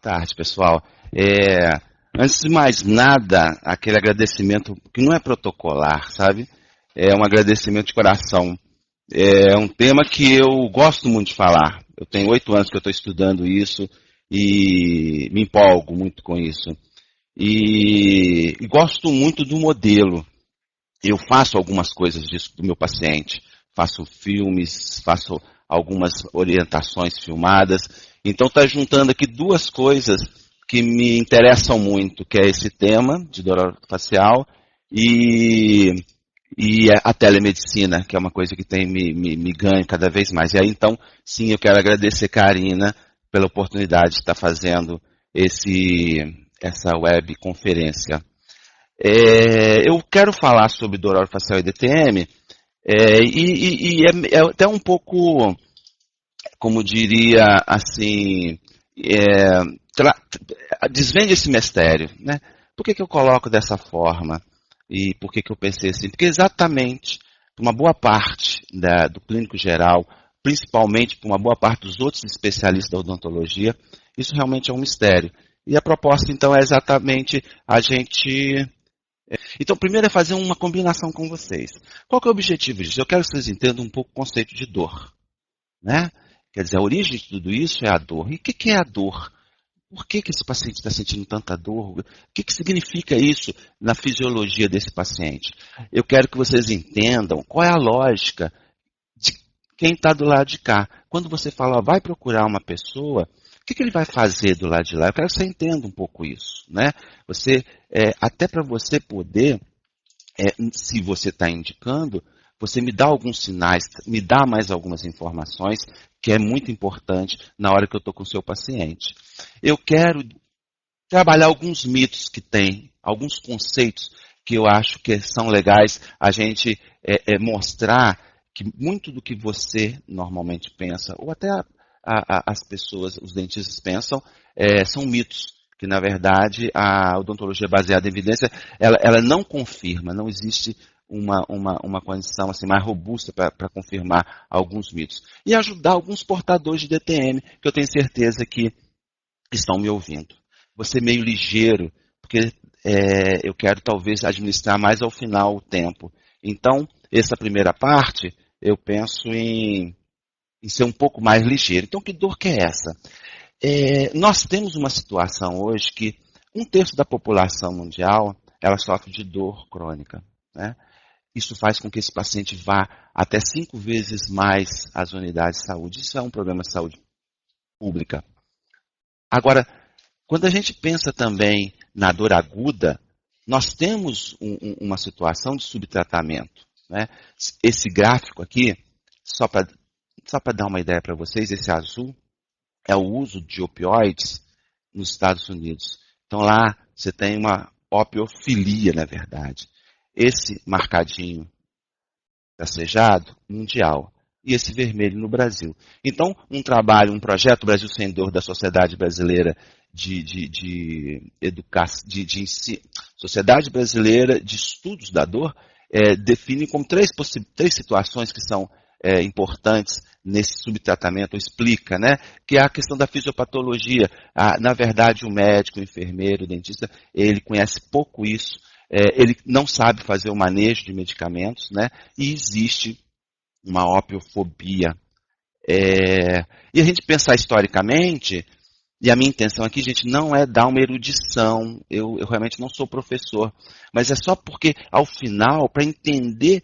Boa tarde, pessoal. Antes de mais nada, aquele agradecimento que não é protocolar, sabe? É um agradecimento de coração. É um tema que eu gosto muito de falar. Eu tenho 8 anos que eu estou estudando isso e me empolgo muito com isso. E gosto muito do modelo. Eu faço algumas coisas disso do meu paciente. Faço filmes, faço algumas orientações filmadas. Então está juntando aqui duas coisas que me interessam muito, que é esse tema de dor facial e a telemedicina, que é uma coisa que tem me ganho cada vez mais. E aí, então, sim, eu quero agradecer a Karina pela oportunidade de estar fazendo essa web conferência. Eu quero falar sobre dor orofacial e DTM, é até um pouco, como diria assim, desvende esse mistério, né? Por que eu coloco dessa forma? E por que eu pensei assim? Porque exatamente, para uma boa parte do clínico geral, principalmente para uma boa parte dos outros especialistas da odontologia, isso realmente é um mistério. E a proposta, então, é exatamente a gente... Então, primeiro é fazer uma combinação com vocês. Qual que é o objetivo disso? Eu quero que vocês entendam um pouco o conceito de dor, né? Quer dizer, a origem de tudo isso é a dor. E o que é a dor? Por que esse paciente está sentindo tanta dor? O que significa isso na fisiologia desse paciente? Eu quero que vocês entendam qual é a lógica de quem está do lado de cá. Quando você fala, ó, vai procurar uma pessoa, o que ele vai fazer do lado de lá? Eu quero que você entenda um pouco isso, né? Até para você poder, se você está indicando, você me dá alguns sinais, me dá mais algumas informações, que é muito importante na hora que eu estou com o seu paciente. Eu quero trabalhar alguns mitos que tem, alguns conceitos que eu acho que são legais a gente mostrar que muito do que você normalmente pensa, ou até as pessoas, os dentistas pensam, são mitos. Que, na verdade, a odontologia baseada em evidência, ela não confirma, não existe uma condição assim, mais robusta para confirmar alguns mitos. E ajudar alguns portadores de DTM, que eu tenho certeza que estão me ouvindo. Você meio ligeiro, porque eu quero talvez administrar mais ao final o tempo. Então, essa primeira parte, eu penso em ser um pouco mais ligeiro. Então, que dor que é essa? Nós temos uma situação hoje que 1/3 da população mundial ela sofre de dor crônica, né? Isso faz com que esse paciente vá até 5 vezes mais às unidades de saúde. Isso é um problema de saúde pública. Agora, quando a gente pensa também na dor aguda, nós temos uma situação de subtratamento, né? Esse gráfico aqui, só para dar uma ideia para vocês, esse azul é o uso de opioides nos Estados Unidos. Então lá você tem uma opiofilia, na verdade. Esse marcadinho tracejado, mundial. E esse vermelho no Brasil. Então, um projeto Brasil Sem Dor da Sociedade Brasileira Sociedade Brasileira de Estudos da Dor, define como três situações que são importantes nesse subtratamento, explica, né? Que é a questão da fisiopatologia. Na verdade, o médico, o enfermeiro, o dentista, ele conhece pouco isso, ele não sabe fazer o manejo de medicamentos, né? E existe uma opiofobia. E a gente pensar historicamente, e a minha intenção aqui, gente, não é dar uma erudição, eu realmente não sou professor, mas é só porque, ao final, para entender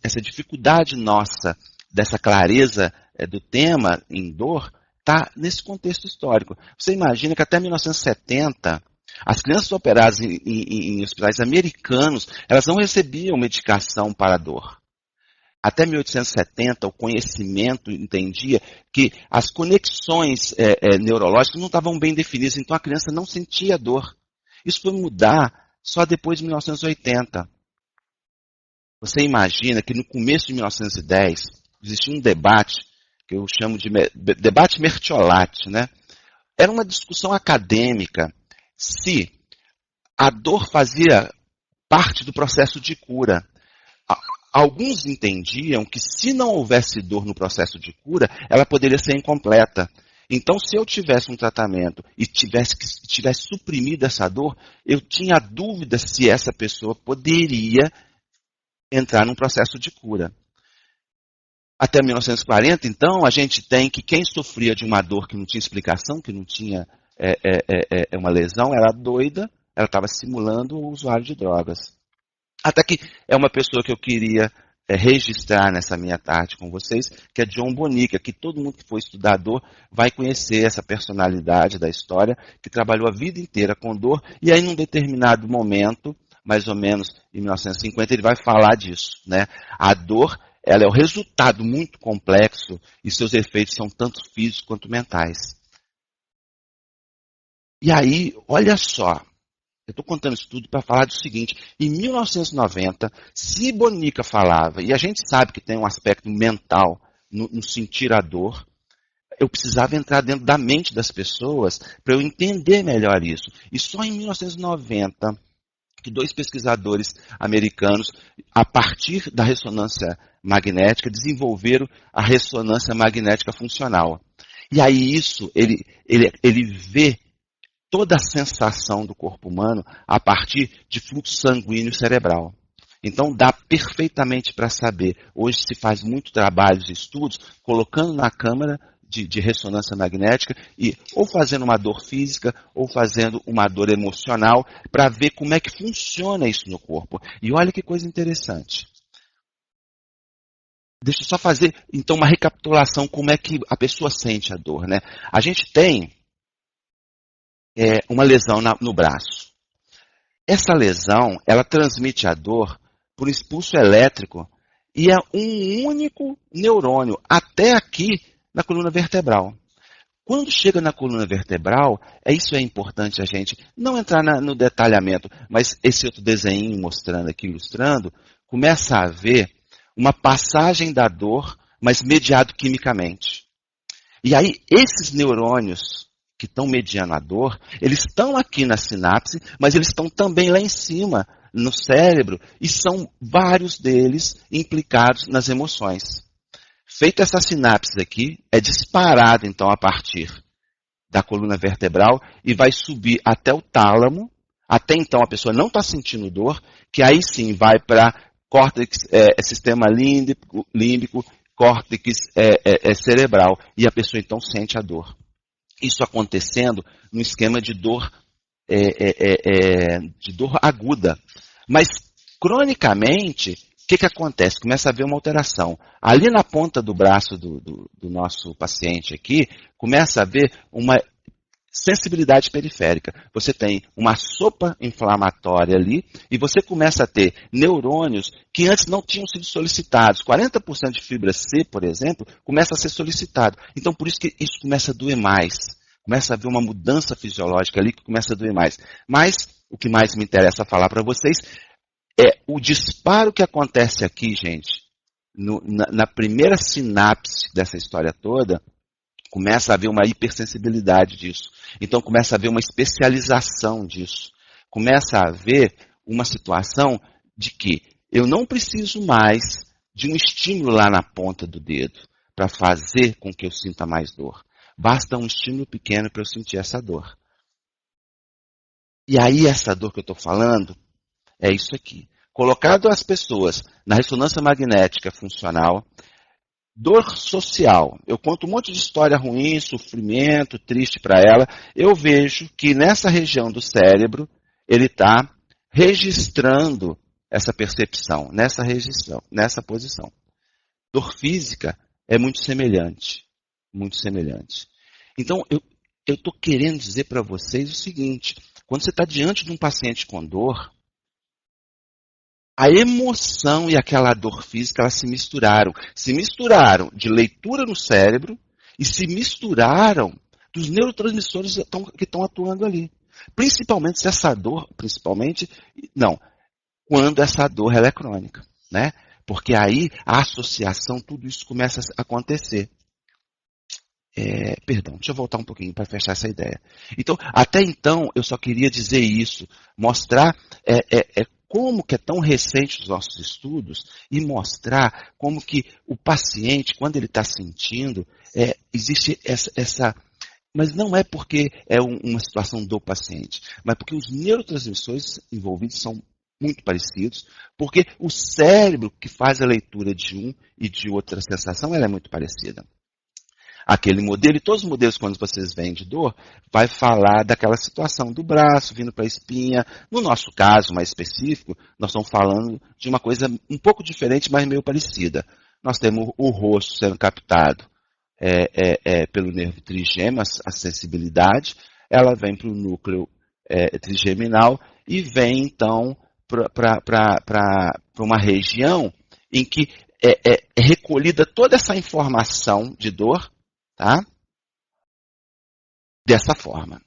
essa dificuldade nossa, dessa clareza do tema em dor, está nesse contexto histórico. Você imagina que até 1970, as crianças operadas em hospitais americanos, elas não recebiam medicação para dor. Até 1870, o conhecimento entendia que as conexões neurológicas não estavam bem definidas, então a criança não sentia dor. Isso foi mudar só depois de 1980. Você imagina que no começo de 1910, existia um debate, que eu chamo de debate Mertiolate, né? Era uma discussão acadêmica se a dor fazia parte do processo de cura. Alguns entendiam que se não houvesse dor no processo de cura, ela poderia ser incompleta. Então, se eu tivesse um tratamento e tivesse suprimido essa dor, eu tinha dúvida se essa pessoa poderia entrar num processo de cura. Até 1940, então, a gente tem que quem sofria de uma dor que não tinha explicação, que não tinha uma lesão, era doida, ela estava simulando o usuário de drogas. Até que é uma pessoa que eu queria registrar nessa minha tarde com vocês, que é John Bonica, que todo mundo que for estudar dor vai conhecer essa personalidade da história, que trabalhou a vida inteira com dor, e aí num determinado momento, mais ou menos em 1950, ele vai falar disso, né? A dor, ela é o resultado muito complexo e seus efeitos são tanto físicos quanto mentais. E aí, olha só, eu estou contando isso tudo para falar do seguinte, em 1990, se Bonica falava, e a gente sabe que tem um aspecto mental no sentir a dor, eu precisava entrar dentro da mente das pessoas para eu entender melhor isso. E só em 1990, que dois pesquisadores americanos, a partir da ressonância magnética, desenvolveram a ressonância magnética funcional. E aí isso, ele vê toda a sensação do corpo humano a partir de fluxo sanguíneo cerebral. Então dá perfeitamente para saber. Hoje se faz muito trabalho e estudos colocando na câmara de ressonância magnética e ou fazendo uma dor física ou fazendo uma dor emocional para ver como é que funciona isso no corpo. E olha que coisa interessante. Deixa eu só fazer então uma recapitulação como é que a pessoa sente a dor, né? A gente tem uma lesão no braço. Essa lesão, ela transmite a dor por impulso elétrico e é um único neurônio, até aqui na coluna vertebral. Quando chega na coluna vertebral, isso é importante a gente não entrar no detalhamento, mas esse outro desenho mostrando aqui, ilustrando, começa a haver uma passagem da dor, mas mediado quimicamente. E aí, esses neurônios que estão mediando a dor, eles estão aqui na sinapse, mas eles estão também lá em cima, no cérebro, e são vários deles implicados nas emoções. Feita essa sinapse aqui, é disparado então a partir da coluna vertebral e vai subir até o tálamo. Até então a pessoa não está sentindo dor, que aí sim vai para córtex, sistema límbico, córtex cerebral, e a pessoa então sente a dor. Isso acontecendo no esquema de dor aguda. Mas, cronicamente, o que acontece? Começa a haver uma alteração. Ali na ponta do braço do nosso paciente aqui, começa a haver uma sensibilidade periférica. Você tem uma sopa inflamatória ali e você começa a ter neurônios que antes não tinham sido solicitados. 40% de fibra C, por exemplo, começa a ser solicitado. Então, por isso que isso começa a doer mais. Começa a haver uma mudança fisiológica ali que começa a doer mais. Mas, o que mais me interessa falar para vocês é o disparo que acontece aqui, gente, na primeira sinapse dessa história toda, começa a haver uma hipersensibilidade disso. Então começa a haver uma especialização disso. Começa a haver uma situação de que eu não preciso mais de um estímulo lá na ponta do dedo para fazer com que eu sinta mais dor. Basta um estímulo pequeno para eu sentir essa dor. E aí essa dor que eu estou falando é isso aqui. Colocado as pessoas na ressonância magnética funcional, dor social. Eu conto um monte de história ruim, sofrimento, triste para ela. Eu vejo que nessa região do cérebro, ele está registrando essa percepção, nessa posição. Dor física é muito semelhante. Muito semelhante. Então, eu estou querendo dizer para vocês o seguinte. Quando você está diante de um paciente com dor, a emoção e aquela dor física, elas se misturaram. Se misturaram de leitura no cérebro e se misturaram dos neurotransmissores que estão atuando ali. Principalmente se essa dor, quando essa dor ela é crônica, né? Porque aí a associação, tudo isso começa a acontecer. Deixa eu voltar um pouquinho para fechar essa ideia. Então, até então, eu só queria dizer isso, mostrar como que é tão recente os nossos estudos e mostrar como que o paciente, quando ele está sentindo, existe Mas não é porque é uma situação do paciente, mas porque os neurotransmissores envolvidos são muito parecidos, porque o cérebro que faz a leitura de um e de outra sensação, ela é muito parecida. Aquele modelo, e todos os modelos, quando vocês veem de dor, vai falar daquela situação do braço vindo para a espinha. No nosso caso mais específico, nós estamos falando de uma coisa um pouco diferente, mas meio parecida. Nós temos o rosto sendo captado pelo nervo trigêmeo, a sensibilidade, ela vem para o núcleo trigeminal e vem então para uma região em que é recolhida toda essa informação de dor, tá? Dessa forma.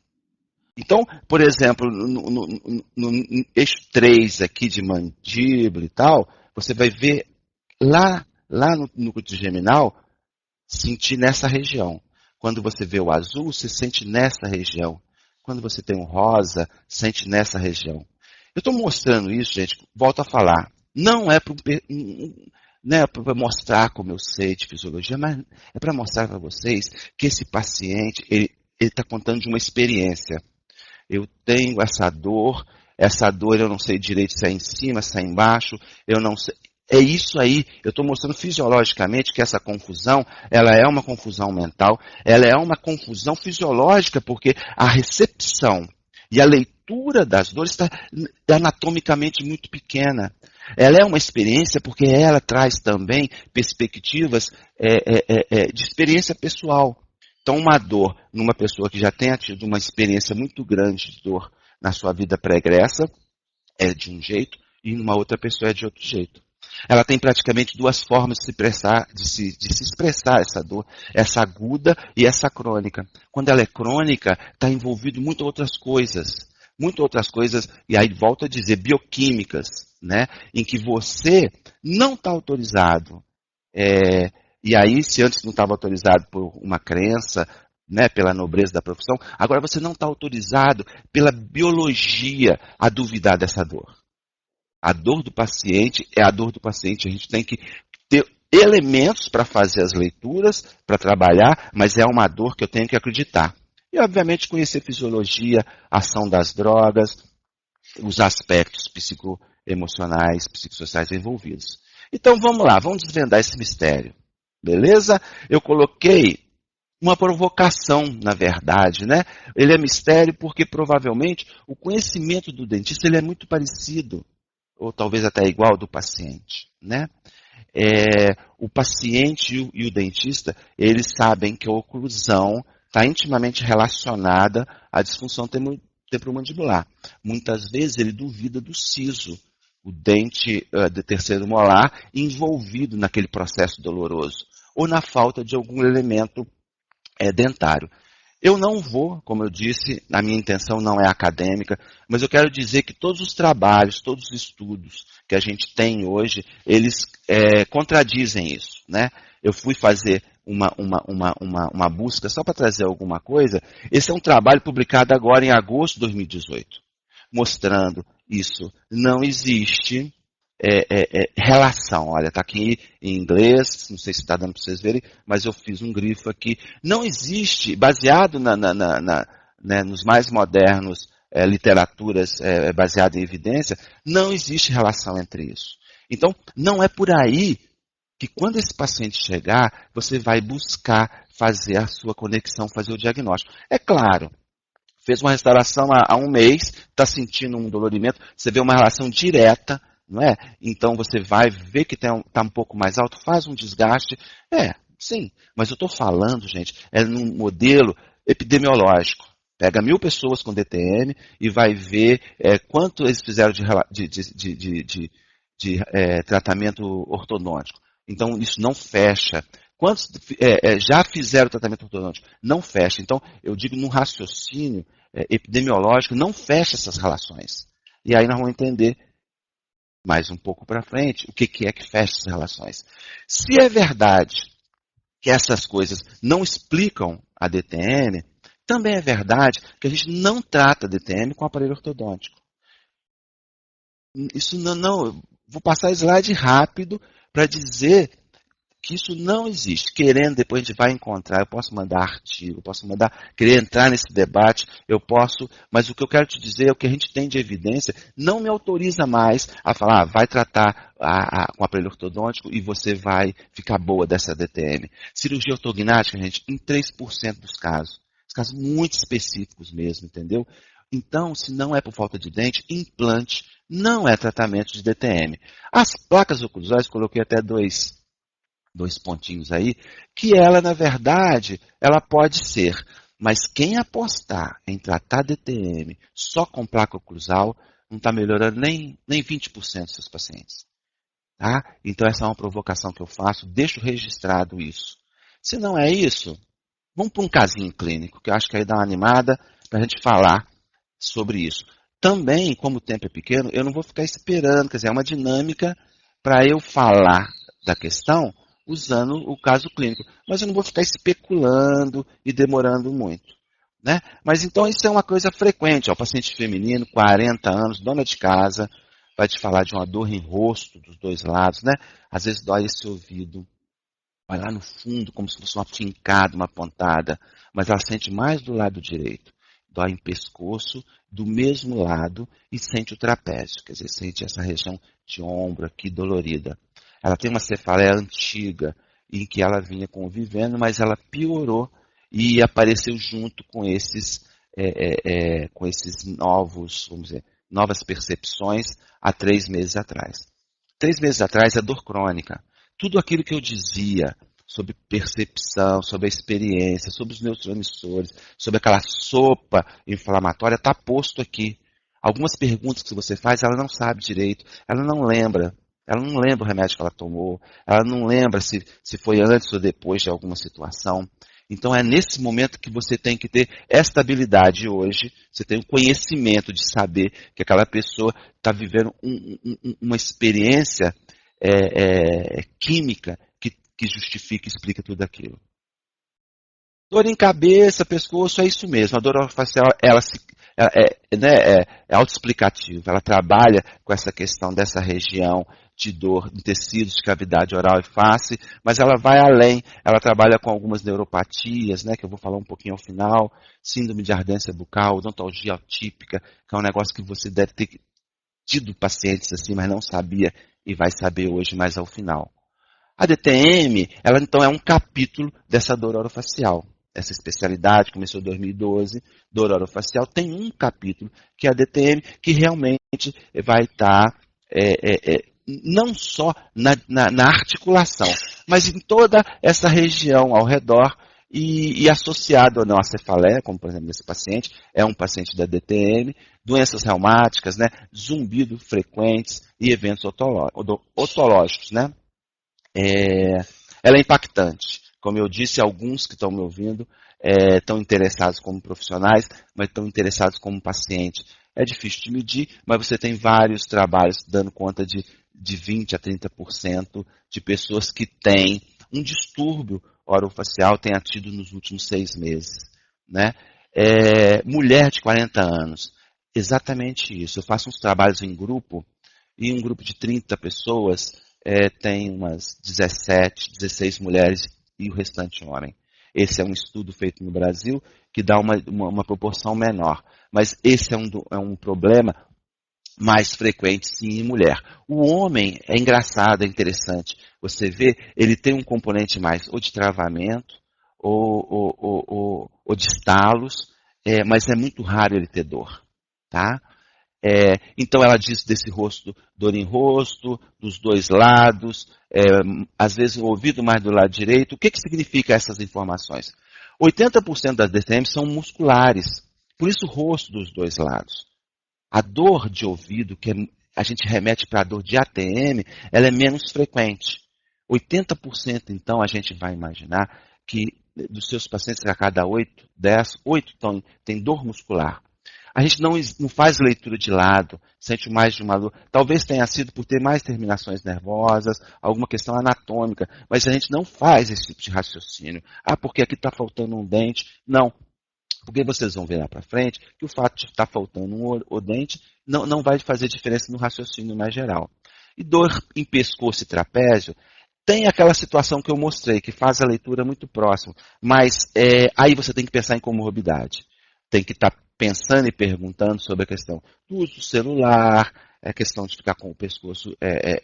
Então, por exemplo, no eixo 3 aqui de mandíbula e tal, você vai ver lá no núcleo trigeminal sentir nessa região. Quando você vê o azul, você sente nessa região. Quando você tem o rosa, sente nessa região. Eu estou mostrando isso, gente, volto a falar. Não é para mostrar como eu sei de fisiologia, mas é para mostrar para vocês que esse paciente, ele está contando de uma experiência. Eu tenho essa dor eu não sei direito se é em cima, se é embaixo, eu não sei. É isso aí, eu estou mostrando fisiologicamente que essa confusão, ela é uma confusão mental, ela é uma confusão fisiológica, porque a recepção e a leitura das dores está anatomicamente muito pequena. Ela é uma experiência porque ela traz também perspectivas de experiência pessoal. Então, uma dor numa pessoa que já tenha tido uma experiência muito grande de dor na sua vida pregressa é de um jeito e numa outra pessoa é de outro jeito. Ela tem praticamente duas formas de se expressar essa dor, essa aguda e essa crônica. Quando ela é crônica, está envolvido muitas outras coisas, e aí volto a dizer, bioquímicas, né, em que você não está autorizado. E aí, se antes não estava autorizado por uma crença, né, pela nobreza da profissão, agora você não está autorizado pela biologia a duvidar dessa dor. A dor do paciente é a dor do paciente. A gente tem que ter elementos para fazer as leituras, para trabalhar, mas é uma dor que eu tenho que acreditar. E, obviamente, conhecer fisiologia, ação das drogas, os aspectos psicoemocionais, psicossociais envolvidos. Então, vamos lá, vamos desvendar esse mistério. Beleza? Eu coloquei uma provocação, na verdade, né? Ele é mistério porque, provavelmente, o conhecimento do dentista ele é muito parecido ou talvez até igual do paciente, né? O paciente e o dentista, eles sabem que a oclusão está intimamente relacionada à disfunção temporomandibular. Muitas vezes ele duvida do siso, o dente do terceiro molar, envolvido naquele processo doloroso, ou na falta de algum elemento dentário. Eu não vou, como eu disse, a minha intenção não é acadêmica, mas eu quero dizer que todos os trabalhos, todos os estudos que a gente tem hoje, eles contradizem isso, né? Eu fui fazer uma busca só para trazer alguma coisa. Esse é um trabalho publicado agora em agosto de 2018, mostrando isso. Não existe relação. Olha, está aqui em inglês, não sei se está dando para vocês verem, mas eu fiz um grifo aqui. Não existe, baseado nos mais modernos literaturas baseadas em evidência, não existe relação entre isso. Então, não é por aí que quando esse paciente chegar, você vai buscar fazer a sua conexão, fazer o diagnóstico. É claro, fez uma restauração há um mês, está sentindo um dolorimento, você vê uma relação direta, não é? Então você vai ver que está um pouco mais alto, faz um desgaste. Sim, mas eu estou falando, gente, num modelo epidemiológico. Pega 1000 pessoas com DTM e vai ver quanto eles fizeram de tratamento ortodôntico. Então isso não fecha. Quantos já fizeram tratamento ortodôntico? Não fecha. Então eu digo num raciocínio epidemiológico, não fecha essas relações. E aí nós vamos entender mais um pouco para frente, o que é que fecha essas relações. Se é verdade que essas coisas não explicam a DTM, também é verdade que a gente não trata a DTM com aparelho ortodôntico. Isso não, vou passar slide rápido para dizer que isso não existe. Querendo, depois a gente vai encontrar, eu posso mandar artigo, eu posso querer entrar nesse debate, eu posso, mas o que eu quero te dizer é o que a gente tem de evidência não me autoriza mais a falar, vai tratar com aparelho ortodôntico e você vai ficar boa dessa DTM. Cirurgia ortognática, gente, em 3% dos casos. Casos muito específicos mesmo, entendeu? Então, se não é por falta de dente, implante não é tratamento de DTM. As placas oclusórias, coloquei até dois pontinhos aí, que ela, na verdade, ela pode ser. Mas quem apostar em tratar DTM só com placa oclusal, não está melhorando nem 20% dos seus pacientes. Tá? Então, essa é uma provocação que eu faço, deixo registrado isso. Se não é isso, vamos para um casinho clínico, que eu acho que aí dá uma animada para a gente falar sobre isso. Também, como o tempo é pequeno, eu não vou ficar esperando, quer dizer, é uma dinâmica para eu falar da questão usando o caso clínico. Mas eu não vou ficar especulando e demorando muito. Né? Mas então isso é uma coisa frequente. Ó, o paciente feminino, 40 anos, dona de casa, vai te falar de uma dor em rosto dos dois lados. Né? Às vezes dói esse ouvido. Vai lá no fundo, como se fosse uma fincada, uma pontada, mas ela sente mais do lado direito. Dói em pescoço, do mesmo lado, e sente o trapézio, quer dizer, sente essa região de ombro aqui dolorida. Ela tem uma cefaleia antiga, em que ela vinha convivendo, mas ela piorou e apareceu junto com esses novos, vamos dizer, novas percepções há 3 meses atrás. 3 meses atrás é dor crônica. Tudo aquilo que eu dizia sobre percepção, sobre a experiência, sobre os neurotransmissores, sobre aquela sopa inflamatória, está posto aqui. Algumas perguntas que você faz, ela não sabe direito, ela não lembra. Ela não lembra o remédio que ela tomou, ela não lembra se foi antes ou depois de alguma situação. Então é nesse momento que você tem que ter esta habilidade hoje, você tem o conhecimento de saber que aquela pessoa está vivendo uma experiência química que justifica e explica tudo aquilo. Dor em cabeça, pescoço, é isso mesmo. A dor orofacial, ela é autoexplicativa. Ela trabalha com essa questão dessa região de dor em tecidos de cavidade oral e face, mas ela vai além. Ela trabalha com algumas neuropatias, né, que eu vou falar um pouquinho ao final, síndrome de ardência bucal, odontalgia atípica, que é um negócio que você deve ter tido pacientes assim, mas não sabia e vai saber hoje mais ao final. A DTM, ela então é um capítulo dessa dor orofacial. Essa especialidade começou em 2012, dor orofacial, tem um capítulo, que é a DTM, que realmente vai estar não só na articulação, mas em toda essa região ao redor e associado ou não à cefaleia, como por exemplo nesse paciente, é um paciente da DTM, doenças reumáticas, né, zumbido frequentes e eventos otológicos, né? Ela é impactante. Como eu disse, alguns que estão me ouvindo estão interessados como profissionais, mas estão interessados como paciente. É difícil de medir, mas você tem vários trabalhos dando conta de 20% a 30% de pessoas que têm um distúrbio orofacial, tenha tido nos últimos 6 meses. Né? Mulher de 40 anos, exatamente isso. Eu faço uns trabalhos em grupo, e um grupo de 30 pessoas tem umas 17, 16 mulheres e o restante homem. Esse é um estudo feito no Brasil que dá uma proporção menor. Mas esse é um problema mais frequente, sim, em mulher. O homem é engraçado, é interessante. Você vê, ele tem um componente mais ou de travamento ou de estalos, mas é muito raro ele ter dor. Tá? Então ela diz desse rosto, dor em rosto, dos dois lados, às vezes o ouvido mais do lado direito. O que significa essas informações? 80% das DTMs são musculares, por isso o rosto dos dois lados. A dor de ouvido, que a gente remete para a dor de ATM, ela é menos frequente. 80% então a gente vai imaginar que dos seus pacientes, a cada 8, 10, 8 tem dor muscular. A gente não faz leitura de lado, sente mais de uma dor. Talvez tenha sido por ter mais terminações nervosas, alguma questão anatômica, mas a gente não faz esse tipo de raciocínio. Porque aqui está faltando um dente. Não, porque vocês vão ver lá para frente que o fato de estar faltando um dente não vai fazer diferença no raciocínio mais geral. E dor em pescoço e trapézio tem aquela situação que eu mostrei, que faz a leitura muito próximo, mas aí você tem que pensar em comorbidade. Tem que estar pensando e perguntando sobre a questão do uso do celular, a questão de ficar com o pescoço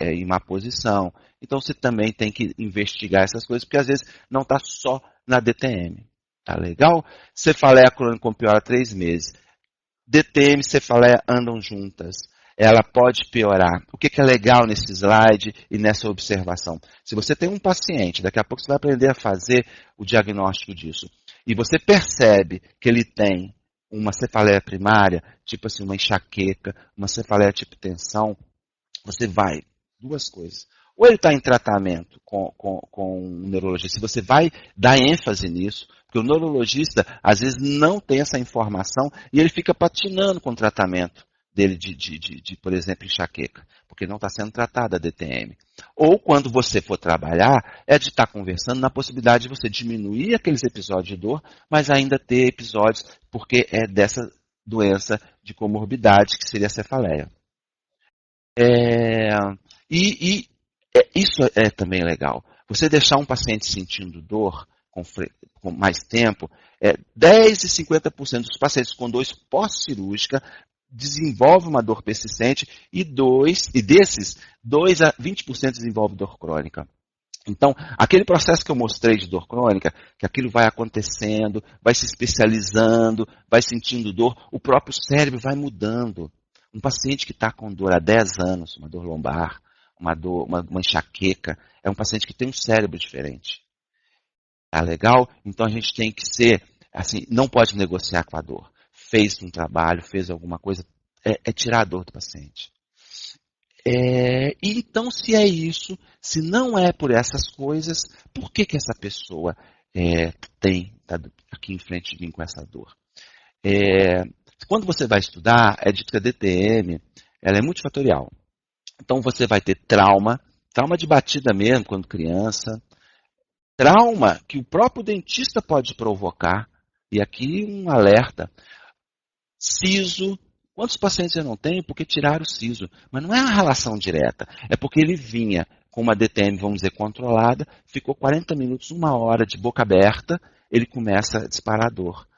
em má posição. Então você também tem que investigar essas coisas, porque às vezes não está só na DTM. Tá legal? Cefaleia crônica com piora 3 meses. DTM e cefaleia andam juntas. Ela pode piorar. O que é legal nesse slide e nessa observação? Se você tem um paciente, daqui a pouco você vai aprender a fazer o diagnóstico disso, e você percebe que ele tem uma cefaleia primária, tipo assim, uma enxaqueca, uma cefaleia tipo tensão, você vai, duas coisas. Ou ele está em tratamento com um neurologista, você vai dar ênfase nisso, porque o neurologista, às vezes, não tem essa informação e ele fica patinando com o tratamento dele por exemplo, enxaqueca, porque não está sendo tratada a DTM. Ou, quando você for trabalhar, é de estar conversando na possibilidade de você diminuir aqueles episódios de dor, mas ainda ter episódios, porque é dessa doença de comorbidade, que seria a cefaleia. Isso é também legal. Você deixar um paciente sentindo dor com mais tempo, 10 e 50% dos pacientes com dor pós-cirúrgica desenvolve uma dor persistente e desses, 2 a 20% desenvolve dor crônica. Então, aquele processo que eu mostrei de dor crônica, que aquilo vai acontecendo, vai se especializando, vai sentindo dor, o próprio cérebro vai mudando. Um paciente que está com dor há 10 anos, uma dor lombar, uma enxaqueca, é um paciente que tem um cérebro diferente. Tá legal? Então a gente tem que ser, assim, não pode negociar com a dor. Fez um trabalho, fez alguma coisa, tirar a dor do paciente. E então, se é isso, se não é por essas coisas, por que essa pessoa tá aqui em frente de mim com essa dor? Quando você vai estudar, é dito que a DTM ela é multifatorial. Então você vai ter trauma de batida mesmo quando criança, trauma que o próprio dentista pode provocar, e aqui um alerta, siso. Quantos pacientes eu não tenho porque tiraram o siso? Mas não é uma relação direta. É porque ele vinha com uma DTM, vamos dizer, controlada, ficou 40 minutos, 1 hora de boca aberta, ele começa a disparar dor.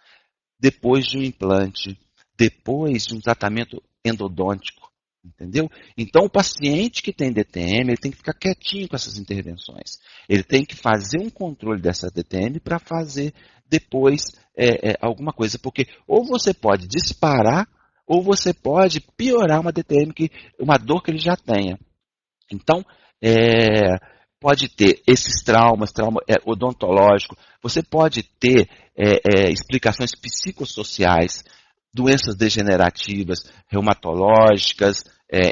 Depois de um implante, depois de um tratamento endodôntico, entendeu? Então o paciente que tem DTM, ele tem que ficar quietinho com essas intervenções. Ele tem que fazer um controle dessa DTM para fazer depois alguma coisa. Porque ou você pode disparar, ou você pode piorar uma DTM, uma dor que ele já tenha. Então, pode ter esses traumas, trauma odontológico, você pode ter explicações psicossociais, doenças degenerativas, reumatológicas,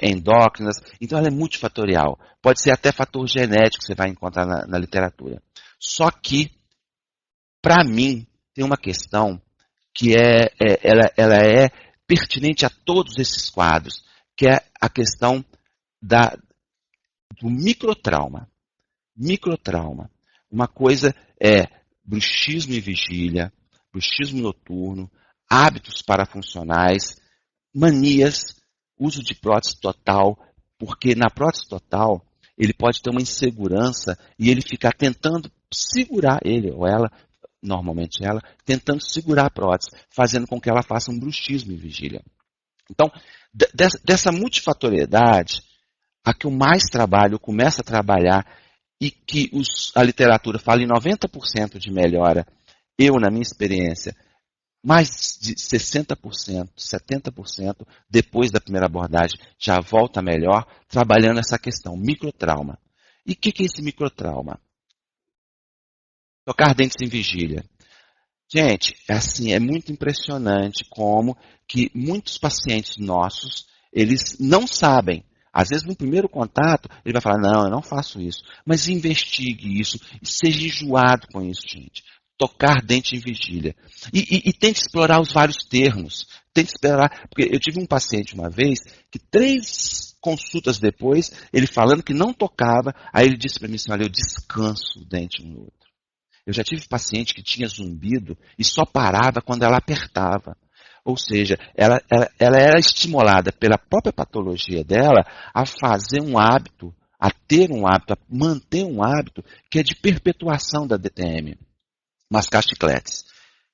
endócrinas. Então, ela é multifatorial. Pode ser até fator genético que você vai encontrar na literatura. Só que, para mim, tem uma questão que ela é pertinente a todos esses quadros, que é a questão do microtrauma. Microtrauma. Uma coisa é bruxismo e vigília, bruxismo noturno, hábitos parafuncionais, manias, uso de prótese total, porque na prótese total ele pode ter uma insegurança e ele ficar tentando segurar, ele ou ela, normalmente ela, tentando segurar a prótese, fazendo com que ela faça um bruxismo e vigília. Então, dessa multifatoriedade, a que eu mais trabalho, eu começo a trabalhar, e que a literatura fala em 90% de melhora, eu, na minha experiência, mais de 60%, 70%, depois da primeira abordagem, já volta melhor, trabalhando essa questão, microtrauma. E o que é esse microtrauma? Tocar dentes em vigília. Gente, é muito impressionante como que muitos pacientes nossos, eles não sabem. Às vezes, no primeiro contato, ele vai falar, não, eu não faço isso. Mas investigue isso, e seja enjoado com isso, gente. Tocar dente em vigília. E tente explorar os vários termos. Tente explorar, porque eu tive um paciente uma vez, que 3 consultas depois, ele falando que não tocava, aí ele disse para mim assim, olha, eu descanso o dente um no outro. Eu já tive paciente que tinha zumbido e só parava quando ela apertava. Ou seja, ela era estimulada pela própria patologia dela a fazer um hábito, a ter um hábito, a manter um hábito que é de perpetuação da DTM, mascar chicletes.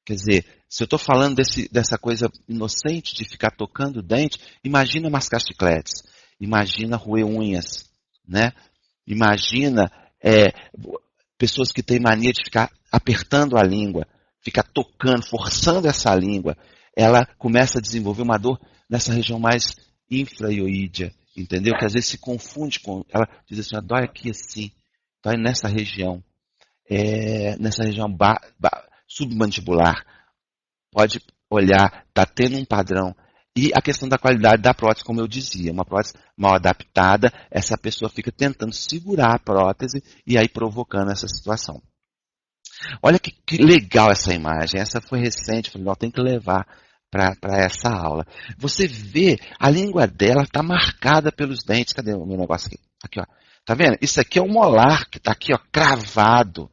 Quer dizer, se eu estou falando dessa coisa inocente de ficar tocando o dente, imagina mascar chicletes, imagina roer unhas, né? Imagina pessoas que têm mania de ficar apertando a língua, ficar tocando, forçando essa língua. Ela começa a desenvolver uma dor nessa região mais infraioídea, entendeu? Que às vezes se confunde com... Ela diz assim, dói aqui assim, dói nessa região submandibular. Pode olhar, está tendo um padrão. E a questão da qualidade da prótese, como eu dizia, uma prótese mal adaptada, essa pessoa fica tentando segurar a prótese e aí provocando essa situação. Olha que legal essa imagem, essa foi recente, falei, não, tem que levar para essa aula. Você vê, a língua dela está marcada pelos dentes. Cadê o meu negócio aqui? Aqui, ó. Tá vendo? Isso aqui é um molar que está aqui, ó, cravado.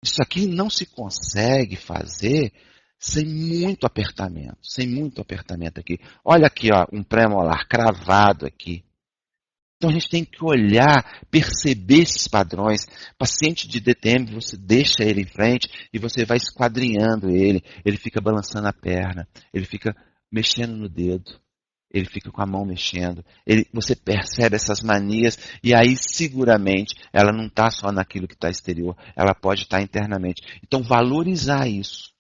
Isso aqui não se consegue fazer sem muito apertamento aqui. Olha aqui, ó, um pré-molar cravado aqui. Então a gente tem que olhar, perceber esses padrões. Paciente de DTM, você deixa ele em frente e você vai esquadrinhando ele. Ele fica balançando a perna, ele fica mexendo no dedo, ele fica com a mão mexendo. Você percebe essas manias e aí seguramente ela não está só naquilo que está exterior, ela pode estar internamente. Então valorizar isso.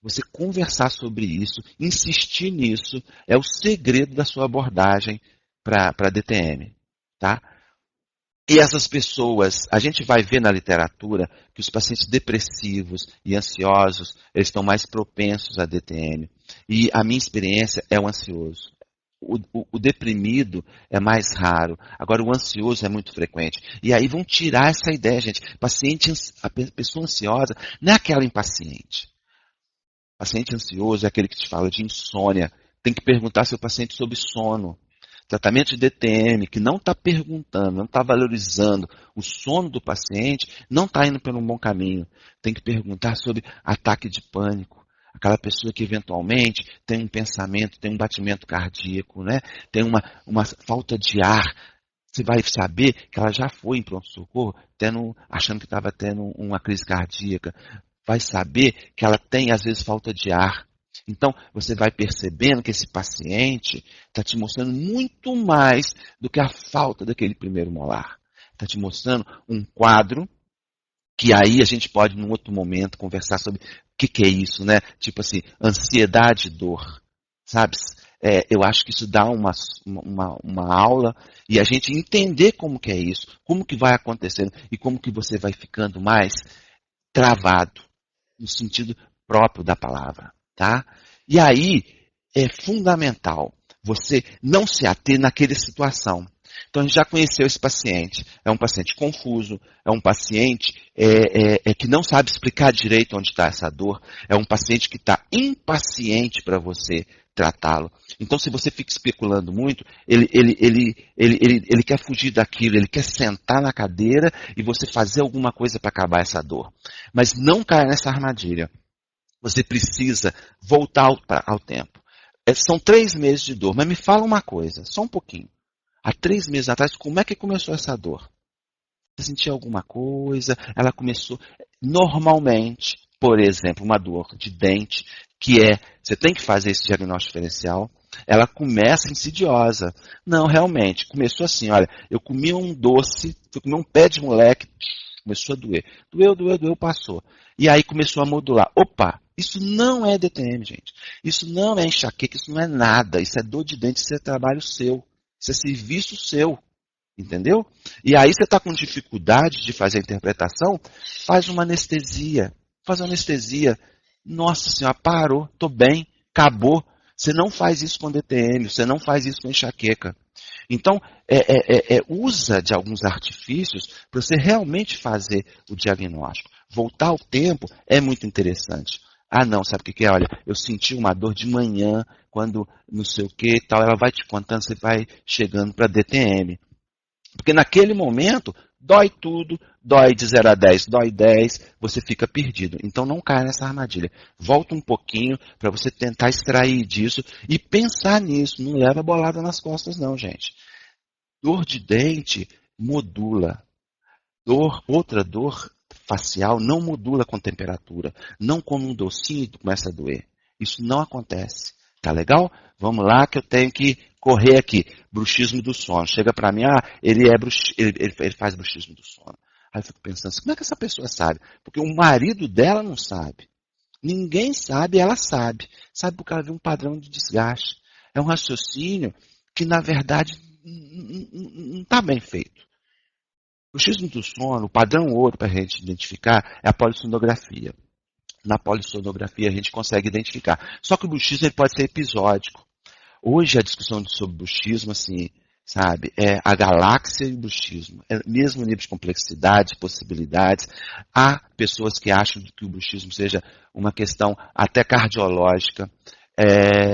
Você conversar sobre isso, insistir nisso, é o segredo da sua abordagem para DTM. Tá? E essas pessoas, a gente vai ver na literatura que os pacientes depressivos e ansiosos, eles estão mais propensos a DTM. E a minha experiência é o ansioso. O deprimido é mais raro. Agora, o ansioso é muito frequente. E aí vão tirar essa ideia, gente. A pessoa ansiosa não é aquela impaciente. O paciente ansioso é aquele que te fala de insônia. Tem que perguntar se o paciente sobre sono. Tratamento de DTM, que não está perguntando, não está valorizando o sono do paciente, não está indo pelo bom caminho. Tem que perguntar sobre ataque de pânico. Aquela pessoa que eventualmente tem um pensamento, tem um batimento cardíaco, né? Tem uma falta de ar. Você vai saber que ela já foi em pronto-socorro achando que estava tendo uma crise cardíaca. Vai saber que ela tem, às vezes, falta de ar. Então, você vai percebendo que esse paciente está te mostrando muito mais do que a falta daquele primeiro molar. Está te mostrando um quadro que aí a gente pode, num outro momento, conversar sobre o que é isso, né? Tipo assim, ansiedade e dor, sabe? Eu acho que isso dá uma aula e a gente entender como que é isso, como que vai acontecendo e como que você vai ficando mais travado, no sentido próprio da palavra. Tá? E aí é fundamental você não se ater naquela situação. Então a gente já conheceu esse paciente. É um paciente confuso, é um paciente que não sabe explicar direito onde está essa dor, é um paciente que está impaciente para você tratá-lo. Então se você fica especulando muito, ele quer fugir daquilo, ele quer sentar na cadeira e você fazer alguma coisa para acabar essa dor. Mas não caia nessa armadilha. Você precisa voltar ao tempo. São 3 meses de dor, mas me fala uma coisa, só um pouquinho. Há 3 meses atrás, como é que começou essa dor? Você sentia alguma coisa? Ela começou normalmente, por exemplo, uma dor de dente, você tem que fazer esse diagnóstico diferencial, ela começa insidiosa. Não, realmente, começou assim, olha, eu comi um doce, fui comer um pé de moleque, começou a doer. Doeu, passou. E aí começou a modular. Opa, isso não é DTM, gente. Isso não é enxaqueca, isso não é nada. Isso é dor de dente, isso é trabalho seu. Isso é serviço seu. Entendeu? E aí você está com dificuldade de fazer a interpretação, faz uma anestesia. Faz uma anestesia. Nossa senhora, parou, estou bem, acabou. Você não faz isso com DTM, você não faz isso com enxaqueca. Então, usa de alguns artifícios para você realmente fazer o diagnóstico. Voltar ao tempo é muito interessante. Ah, não, sabe o que é? Olha, eu senti uma dor de manhã, quando não sei o que e tal, ela vai te contando, você vai chegando para DTM. Porque naquele momento, dói tudo, dói de 0 a 10, dói 10, você fica perdido. Então não caia nessa armadilha. Volta um pouquinho para você tentar extrair disso e pensar nisso. Não leva bolada nas costas não, gente. Dor de dente modula. Outra dor facial não modula com temperatura. Não come um docinho e começa a doer. Isso não acontece. Tá legal? Vamos lá que eu tenho que correr aqui. Bruxismo do sono. Chega para mim, ele faz bruxismo do sono. Aí eu fico pensando, como é que essa pessoa sabe? Porque o marido dela não sabe. Ninguém sabe, ela sabe. Sabe porque ela vê um padrão de desgaste. É um raciocínio que, na verdade, não está bem feito. O bruxismo do sono, o padrão ouro para a gente identificar é a polissonografia. Na polissonografia a gente consegue identificar. Só que o bruxismo ele pode ser episódico. Hoje a discussão sobre bruxismo, assim, sabe, é a galáxia e o bruxismo. É o mesmo nível de complexidade, possibilidades. Há pessoas que acham que o bruxismo seja uma questão até cardiológica.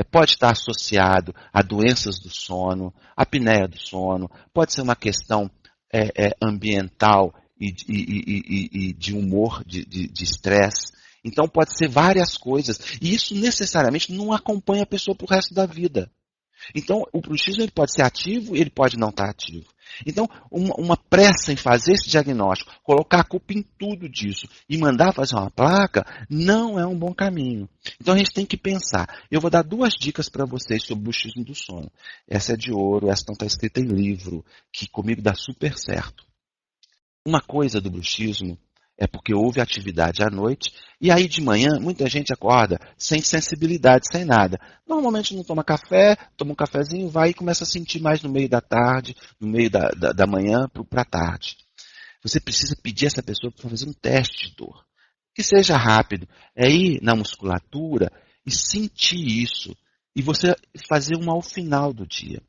Pode estar associado a doenças do sono, a apneia do sono. Pode ser uma questão ambiental e de humor, de estresse. Então pode ser várias coisas. E isso necessariamente não acompanha a pessoa para o resto da vida. Então o bruxismo ele pode ser ativo, ele pode não estar ativo. Então uma pressa em fazer esse diagnóstico, colocar a culpa em tudo disso e mandar fazer uma placa, não é um bom caminho. Então a gente tem que pensar. Eu vou dar 2 dicas para vocês sobre o bruxismo do sono. Essa é de ouro, essa não está escrita em livro, que comigo dá super certo. Uma coisa do bruxismo é porque houve atividade à noite, e aí de manhã muita gente acorda sem sensibilidade, sem nada. Normalmente não toma café, toma um cafezinho, vai e começa a sentir mais no meio da tarde, no meio da manhã para a tarde. Você precisa pedir a essa pessoa para fazer um teste de dor. Que seja rápido, é ir na musculatura e sentir isso, e você fazer uma ao final do dia.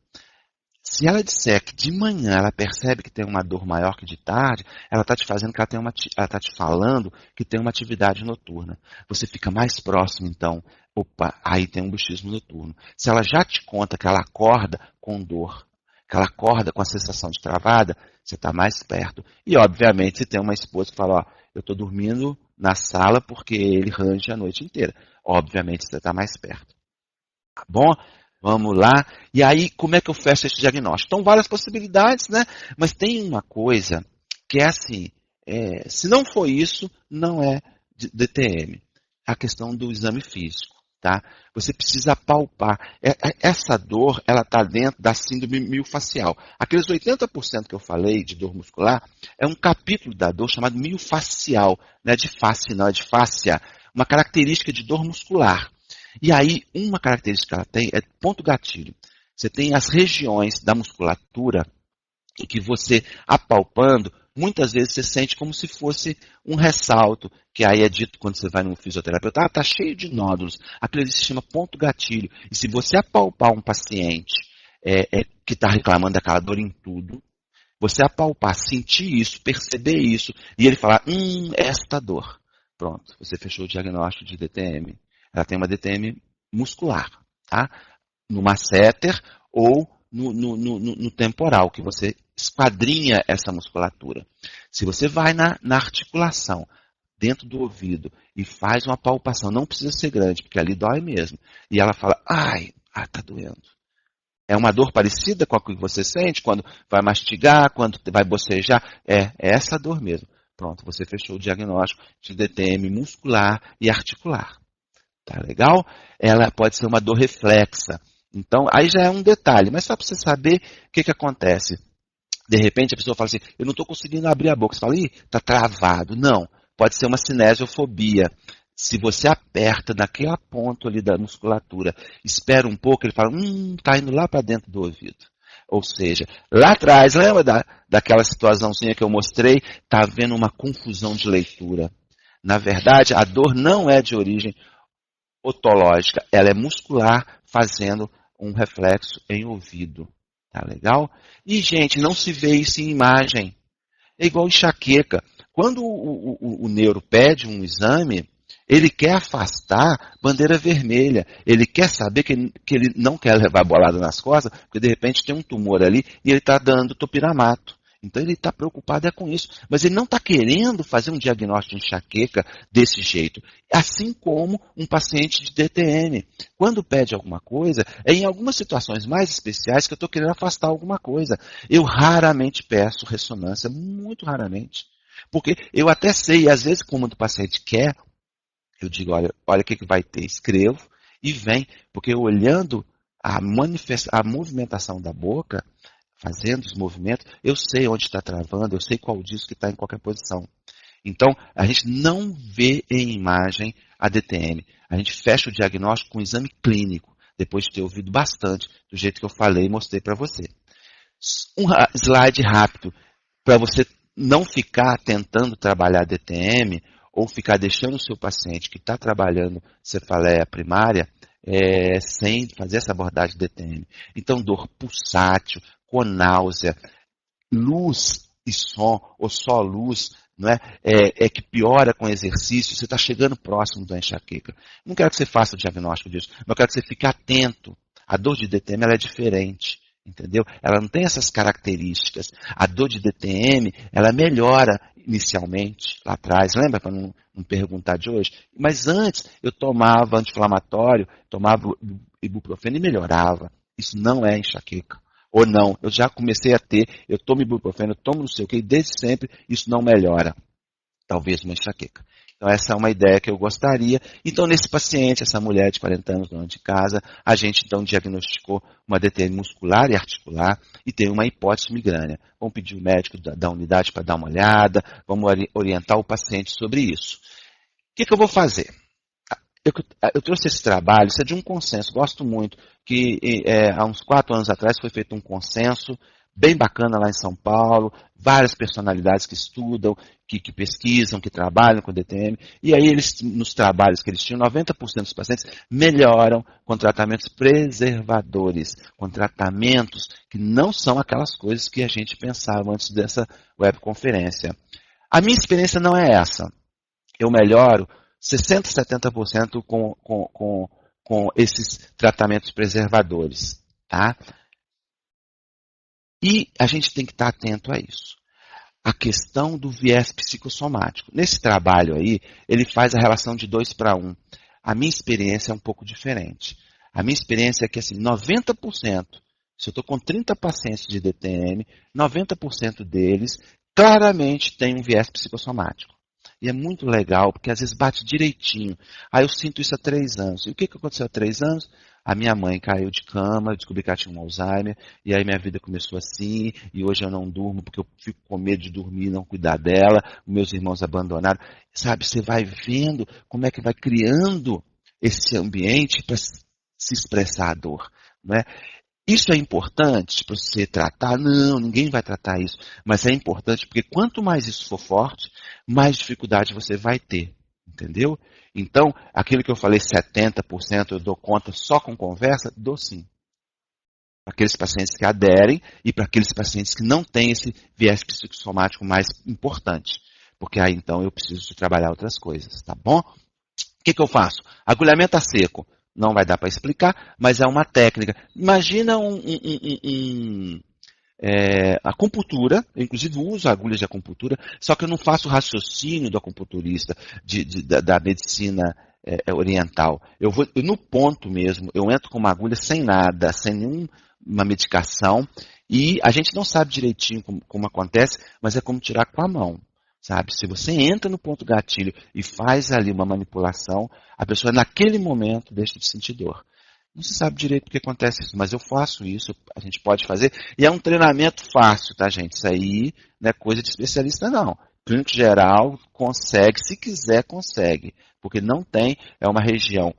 Se ela disser que de manhã ela percebe que tem uma dor maior que de tarde, ela está te fazendo que ela está te falando que tem uma atividade noturna. Você fica mais próximo, então, opa, aí tem um bruxismo noturno. Se ela já te conta que ela acorda com dor, que ela acorda com a sensação de travada, você está mais perto. E, obviamente, se tem uma esposa que fala, ó, eu estou dormindo na sala porque ele range a noite inteira. Obviamente, você está mais perto. Tá bom? Vamos lá. E aí, como é que eu fecho esse diagnóstico? Então, várias possibilidades, né? Mas tem uma coisa que é assim, se não for isso, não é DTM. A questão do exame físico, tá? Você precisa palpar. Essa dor, ela está dentro da síndrome miofascial. Aqueles 80% que eu falei de dor muscular, é um capítulo da dor chamado miofascial. Não é de face, não, é de fáscia. Uma característica de dor muscular. E aí, uma característica que ela tem é ponto gatilho. Você tem as regiões da musculatura em que você, apalpando, muitas vezes você sente como se fosse um ressalto, que aí é dito quando você vai no fisioterapeuta, está cheio de nódulos. Aquilo ali se chama ponto gatilho. E se você apalpar um paciente que está reclamando daquela dor em tudo, você apalpar, sentir isso, perceber isso, e ele falar, esta dor. Pronto, você fechou o diagnóstico de DTM. Ela tem uma DTM muscular, tá? No masseter ou no temporal, que você esquadrinha essa musculatura. Se você vai na articulação, dentro do ouvido, e faz uma palpação, não precisa ser grande, porque ali dói mesmo, e ela fala, tá doendo. É uma dor parecida com a que você sente quando vai mastigar, quando vai bocejar? É essa dor mesmo. Pronto, você fechou o diagnóstico de DTM muscular e articular. Tá legal? Ela pode ser uma dor reflexa. Então, aí já é um detalhe, mas só para você saber o que acontece. De repente a pessoa fala assim, eu não estou conseguindo abrir a boca. Você fala, está travado. Não, pode ser uma cinesiofobia. Se você aperta naquele ponto ali da musculatura, espera um pouco, ele fala, está indo lá para dentro do ouvido. Ou seja, lá atrás, lembra daquela situaçãozinha que eu mostrei? Está havendo uma confusão de leitura. Na verdade, a dor não é de origem otológica, ela é muscular, fazendo um reflexo em ouvido. Tá legal? E, gente, não se vê isso em imagem. É igual enxaqueca. Quando o neuro pede um exame, ele quer afastar bandeira vermelha. Ele quer saber que ele não quer levar bolada nas costas, porque de repente tem um tumor ali e ele está dando topiramato. Então ele está preocupado com isso. Mas ele não está querendo fazer um diagnóstico de enxaqueca desse jeito. Assim como um paciente de DTM. Quando pede alguma coisa, é em algumas situações mais especiais que eu estou querendo afastar alguma coisa. Eu raramente peço ressonância, muito raramente. Porque eu até sei, às vezes, como o paciente quer, eu digo, olha o que vai ter, escrevo e vem. Porque olhando a movimentação da boca, fazendo os movimentos, eu sei onde está travando, eu sei qual disco que está em qualquer posição. Então, a gente não vê em imagem a DTM. A gente fecha o diagnóstico com um exame clínico, depois de ter ouvido bastante, do jeito que eu falei e mostrei para você. Um slide rápido, para você não ficar tentando trabalhar DTM, ou ficar deixando o seu paciente que está trabalhando cefaleia primária, sem fazer essa abordagem de DTM. Então, dor pulsátil, com náusea, luz e som, ou só luz, não é que piora com exercício, você está chegando próximo da enxaqueca. Não quero que você faça o diagnóstico disso, mas eu quero que você fique atento. A dor de DTM ela é diferente, entendeu? Ela não tem essas características. A dor de DTM, ela melhora inicialmente, lá atrás, lembra para não perguntar de hoje? Mas antes, eu tomava anti-inflamatório, tomava ibuprofeno e melhorava. Isso não é enxaqueca. Ou não, eu já comecei a ter, eu tomo ibuprofeno, eu tomo não sei o que, e desde sempre isso não melhora. Talvez uma enxaqueca. Então essa é uma ideia que eu gostaria. Então nesse paciente, essa mulher de 40 anos, dona de casa, a gente então diagnosticou uma DTM muscular e articular e tem uma hipótese migrânea. Vamos pedir o médico da unidade para dar uma olhada, vamos orientar o paciente sobre isso. O que eu vou fazer? Eu trouxe esse trabalho, isso é de um consenso, gosto muito, que há uns 4 anos atrás foi feito um consenso bem bacana lá em São Paulo, várias personalidades que estudam, que pesquisam, que trabalham com DTM, e aí eles, nos trabalhos que eles tinham, 90% dos pacientes melhoram com tratamentos preservadores, com tratamentos que não são aquelas coisas que a gente pensava antes dessa webconferência. A minha experiência não é essa. Eu melhoro 60%, 70% com esses tratamentos preservadores. Tá? E a gente tem que estar atento a isso. A questão do viés psicossomático. Nesse trabalho aí, ele faz a relação de 2 para 1. A minha experiência é um pouco diferente. A minha experiência é que assim, 90%, se eu estou com 30 pacientes de DTM, 90% deles claramente têm um viés psicossomático. E é muito legal, porque às vezes bate direitinho. Eu sinto isso há 3 anos. E o que aconteceu há 3 anos? A minha mãe caiu de cama, eu descobri que ela tinha um Alzheimer, e aí minha vida começou assim, e hoje eu não durmo porque eu fico com medo de dormir e não cuidar dela, meus irmãos abandonaram. Sabe, você vai vendo como é que vai criando esse ambiente para se expressar a dor. Não é? Isso é importante para você tratar? Não, ninguém vai tratar isso. Mas é importante porque quanto mais isso for forte, mais dificuldade você vai ter. Entendeu? Então, aquilo que eu falei, 70% eu dou conta só com conversa, dou sim. Para aqueles pacientes que aderem e para aqueles pacientes que não têm esse viés psicossomático mais importante. Porque aí então eu preciso de trabalhar outras coisas, tá bom? O que eu faço? Agulhamento a seco. Não vai dar para explicar, mas é uma técnica. Imagina a acupuntura, eu inclusive uso agulhas de acupuntura, só que eu não faço o raciocínio do acupunturista, da medicina oriental. Eu vou no ponto mesmo, eu entro com uma agulha sem nada, sem nenhuma medicação, e a gente não sabe direitinho como acontece, mas é como tirar com a mão. Sabe? Se você entra no ponto gatilho e faz ali uma manipulação, a pessoa naquele momento deixa de sentir dor. Não se sabe direito o que acontece isso, mas eu faço isso, a gente pode fazer. E é um treinamento fácil, tá, gente? Isso aí não é coisa de especialista, não. Clínico geral consegue, se quiser, consegue. Porque não tem, é uma região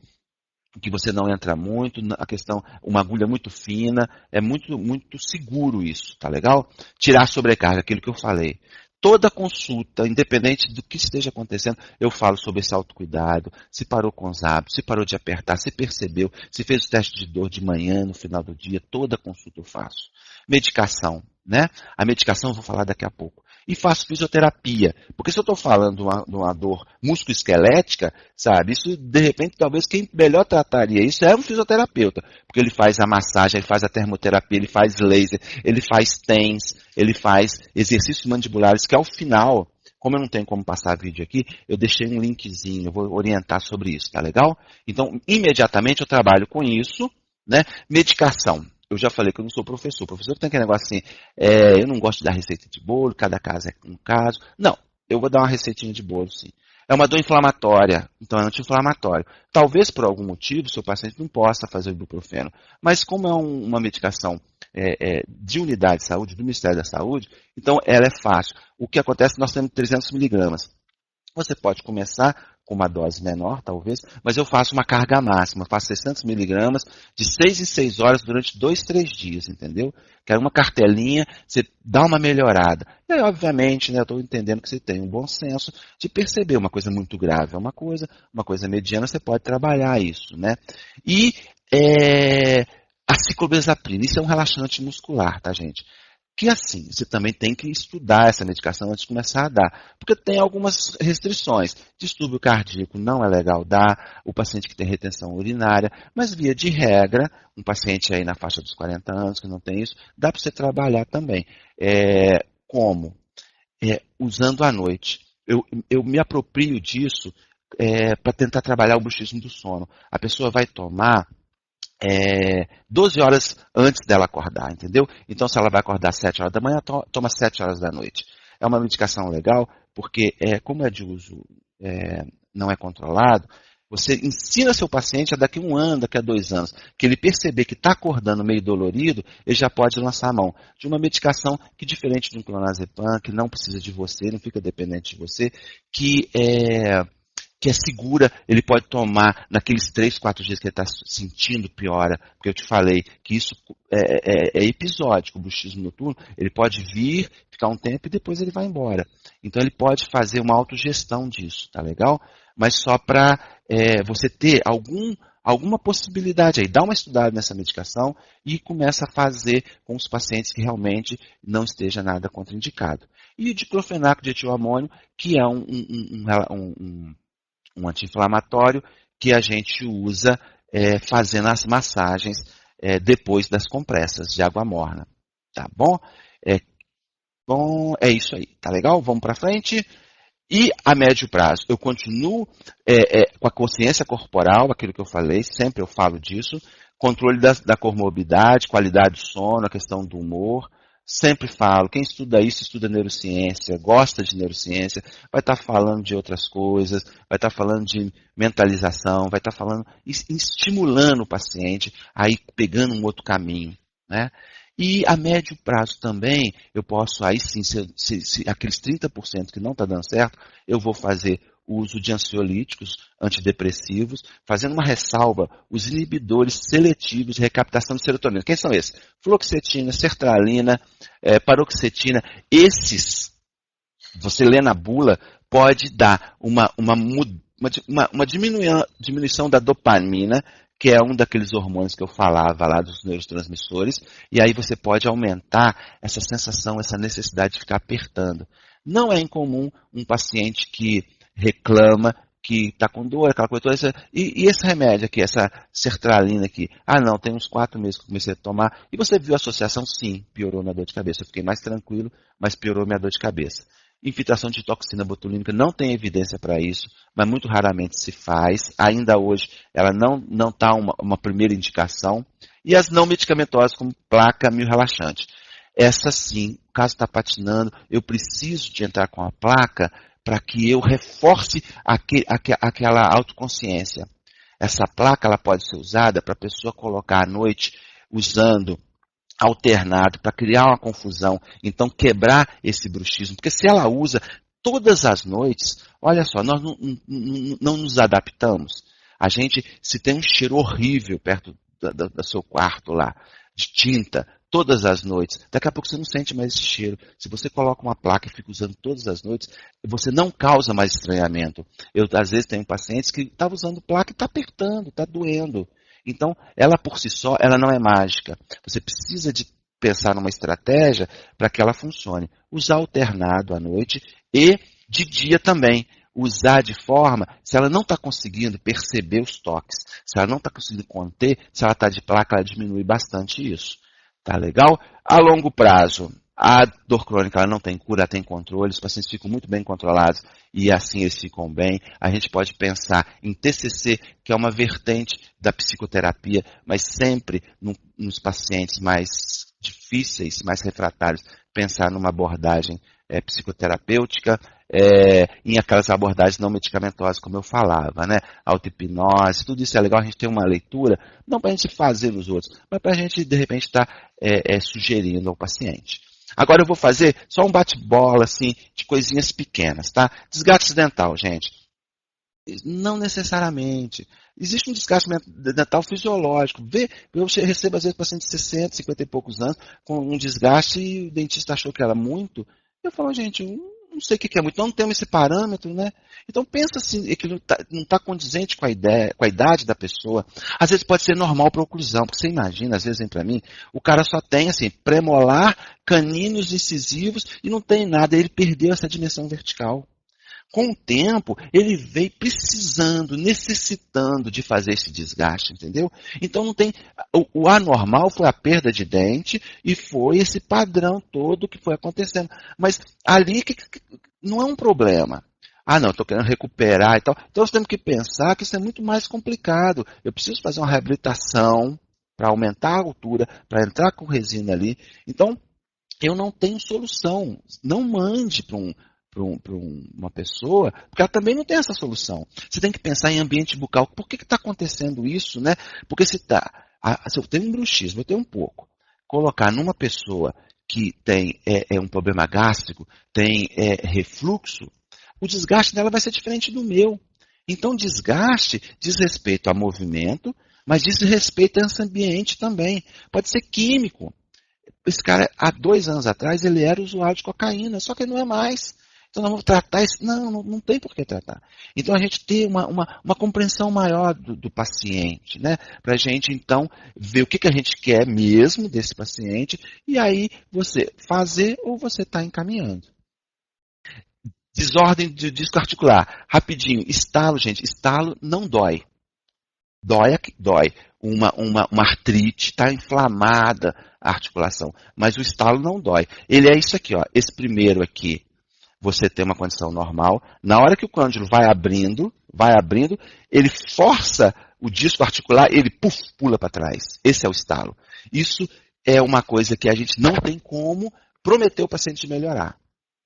que você não entra muito, a questão, uma agulha muito fina, é muito, muito seguro isso, tá legal? Tirar a sobrecarga, aquilo que eu falei. Toda consulta, independente do que esteja acontecendo, eu falo sobre esse autocuidado, se parou com os hábitos, se parou de apertar, se percebeu, se fez o teste de dor de manhã, no final do dia, toda consulta eu faço. Medicação. né? A medicação eu vou falar daqui a pouco. E faço fisioterapia. Porque se eu estou falando de uma dor musculoesquelética, sabe? Isso, de repente, talvez quem melhor trataria isso é um fisioterapeuta. Porque ele faz a massagem, ele faz a termoterapia, ele faz laser, ele faz TENS, ele faz exercícios mandibulares, que ao final, como eu não tenho como passar vídeo aqui, eu deixei um linkzinho, eu vou orientar sobre isso, tá legal? Então, imediatamente eu trabalho com isso, né? Medicação. Eu já falei que eu não sou professor. O professor tem aquele negócio assim, eu não gosto de dar receita de bolo, cada caso é um caso. Não, eu vou dar uma receitinha de bolo, sim. É uma dor inflamatória, então é anti-inflamatório. Talvez por algum motivo o seu paciente não possa fazer o ibuprofeno, mas como é uma medicação de unidade de saúde, do Ministério da Saúde, então ela é fácil. O que acontece, nós temos 300 miligramas. Você pode começar com uma dose menor, talvez, mas eu faço uma carga máxima, eu faço 600 miligramas de 6 em 6 horas durante 2, 3 dias, entendeu? Que é uma cartelinha, você dá uma melhorada. E aí, obviamente, né, eu estou entendendo que você tem um bom senso de perceber uma coisa muito grave é uma coisa mediana, você pode trabalhar isso, né? E a ciclobenzaprina, isso é um relaxante muscular, tá, gente? Que assim, você também tem que estudar essa medicação antes de começar a dar, porque tem algumas restrições. Distúrbio cardíaco não é legal dar, o paciente que tem retenção urinária, mas via de regra, um paciente aí na faixa dos 40 anos que não tem isso, dá para você trabalhar também. Como? Usando à noite. Eu me aproprio disso para tentar trabalhar o bruxismo do sono. A pessoa vai tomar 12 horas antes dela acordar, entendeu? Então, se ela vai acordar às 7 horas da manhã, toma 7 horas da noite. É uma medicação legal, porque como é de uso não é controlado, você ensina seu paciente a daqui a 1 ano, daqui a 2 anos, que ele perceber que está acordando meio dolorido, ele já pode lançar a mão de uma medicação que, diferente de um clonazepam, que não precisa de você, não fica dependente de você, que é segura, ele pode tomar naqueles 3, 4 dias que ele está sentindo piora, porque eu te falei que isso é episódico, o bruxismo noturno, ele pode vir, ficar um tempo e depois ele vai embora. Então ele pode fazer uma autogestão disso, tá legal? Mas só para você ter alguma possibilidade aí, dá uma estudada nessa medicação e começa a fazer com os pacientes que realmente não esteja nada contraindicado. E o diclofenaco de etilamônio, que é um anti-inflamatório que a gente usa fazendo as massagens depois das compressas de água morna. Tá bom? É isso aí. Tá legal? Vamos para frente. E a médio prazo, eu continuo com a consciência corporal, aquilo que eu falei, sempre eu falo disso, controle da comorbidade, qualidade do sono, a questão do humor. Sempre falo, quem estuda isso, estuda neurociência, gosta de neurociência, vai estar falando de outras coisas, vai estar falando de mentalização, vai estar falando, estimulando o paciente a ir pegando um outro caminho, né? E a médio prazo também, eu posso, aí sim, se aqueles 30% que não está dando certo, eu vou fazer o uso de ansiolíticos, antidepressivos, fazendo uma ressalva, os inibidores seletivos de recaptação de serotonina. Quem são esses? Fluoxetina, sertralina, paroxetina. Esses, você lê na bula, pode dar uma diminuição da dopamina, que é um daqueles hormônios que eu falava lá dos neurotransmissores, e aí você pode aumentar essa sensação, essa necessidade de ficar apertando. Não é incomum um paciente que reclama que está com dor, aquela coisa toda, e esse remédio aqui, essa sertralina aqui, não, tem uns 4 meses que eu comecei a tomar, e você viu a associação? Sim, piorou minha dor de cabeça, eu fiquei mais tranquilo, mas piorou minha dor de cabeça. Infiltração de toxina botulínica não tem evidência para isso, mas muito raramente se faz. Ainda hoje ela não está uma primeira indicação. E as não medicamentosas, como placa mio-relaxante. Essa sim, o caso está patinando, eu preciso de entrar com a placa para que eu reforce aquela autoconsciência. Essa placa ela pode ser usada para a pessoa colocar à noite usando alternado para criar uma confusão, então quebrar esse bruxismo, porque se ela usa todas as noites, olha só, nós não nos adaptamos. A gente, se tem um cheiro horrível perto do seu quarto lá, de tinta, todas as noites, daqui a pouco você não sente mais esse cheiro. Se você coloca uma placa e fica usando todas as noites, você não causa mais estranhamento. Eu, às vezes, tenho pacientes que estavam usando placa e está apertando, está doendo. Então, ela por si só, ela não é mágica. Você precisa de pensar numa estratégia para que ela funcione. Usar alternado à noite e de dia também. Usar de forma, se ela não está conseguindo perceber os toques, se ela não está conseguindo conter, se ela está de placa, ela diminui bastante isso. Tá legal? A longo prazo, a dor crônica ela não tem cura, ela tem controle, os pacientes ficam muito bem controlados e assim eles ficam bem. A gente pode pensar em TCC, que é uma vertente da psicoterapia, mas sempre nos pacientes mais difíceis, mais refratários, pensar numa abordagem psicoterapêutica, em aquelas abordagens não medicamentosas, como eu falava, né? Auto-hipnose, tudo isso é legal, a gente tem uma leitura, não para a gente fazer nos outros, mas para a gente, de repente, estar sugerindo ao paciente. Agora eu vou fazer só um bate-bola, assim, de coisinhas pequenas, tá? Desgaste dental, gente. Não necessariamente. Existe um desgaste dental fisiológico. Eu recebo, às vezes, pacientes de 60, 50 e poucos anos com um desgaste e o dentista achou que era muito. Eu falo, gente, não sei o que é muito, não temos esse parâmetro, né? Então pensa assim, que não está condizente com a ideia, com a idade da pessoa. Às vezes pode ser normal para oclusão, porque você imagina, às vezes vem para mim, o cara só tem assim, premolar, caninos incisivos e não tem nada, ele perdeu essa dimensão vertical. Com o tempo, ele veio precisando, necessitando de fazer esse desgaste, entendeu? Então não tem. O anormal foi a perda de dente e foi esse padrão todo que foi acontecendo. Mas ali não é um problema. Ah, não, estou querendo recuperar e tal. Então nós temos que pensar que isso é muito mais complicado. Eu preciso fazer uma reabilitação para aumentar a altura, para entrar com resina ali. Então, eu não tenho solução. Não mande para uma pessoa, porque ela também não tem essa solução. Você tem que pensar em ambiente bucal. Por que está acontecendo isso, né? Porque se eu tenho um bruxismo, eu tenho um pouco. Colocar numa pessoa que tem um problema gástrico, tem refluxo, o desgaste dela vai ser diferente do meu. Então, desgaste diz respeito a movimento, mas diz respeito a esse ambiente também. Pode ser químico. Esse cara, há 2 anos atrás, ele era usuário de cocaína, só que ele não é mais. Então, nós vamos tratar isso. Não tem por que tratar. Então, a gente tem uma compreensão maior do paciente, né? Para a gente, então, ver o que a gente quer mesmo desse paciente e aí você fazer ou você está encaminhando. Desordem de disco articular. Rapidinho. Estalo, gente. Estalo não dói. Dói. Uma artrite, está inflamada a articulação. Mas o estalo não dói. Ele é isso aqui, ó. Esse primeiro aqui, você tem uma condição normal. Na hora que o cândilo vai abrindo, ele força o disco articular, ele pula para trás. Esse é o estalo. Isso é uma coisa que a gente não tem como prometer o paciente de melhorar.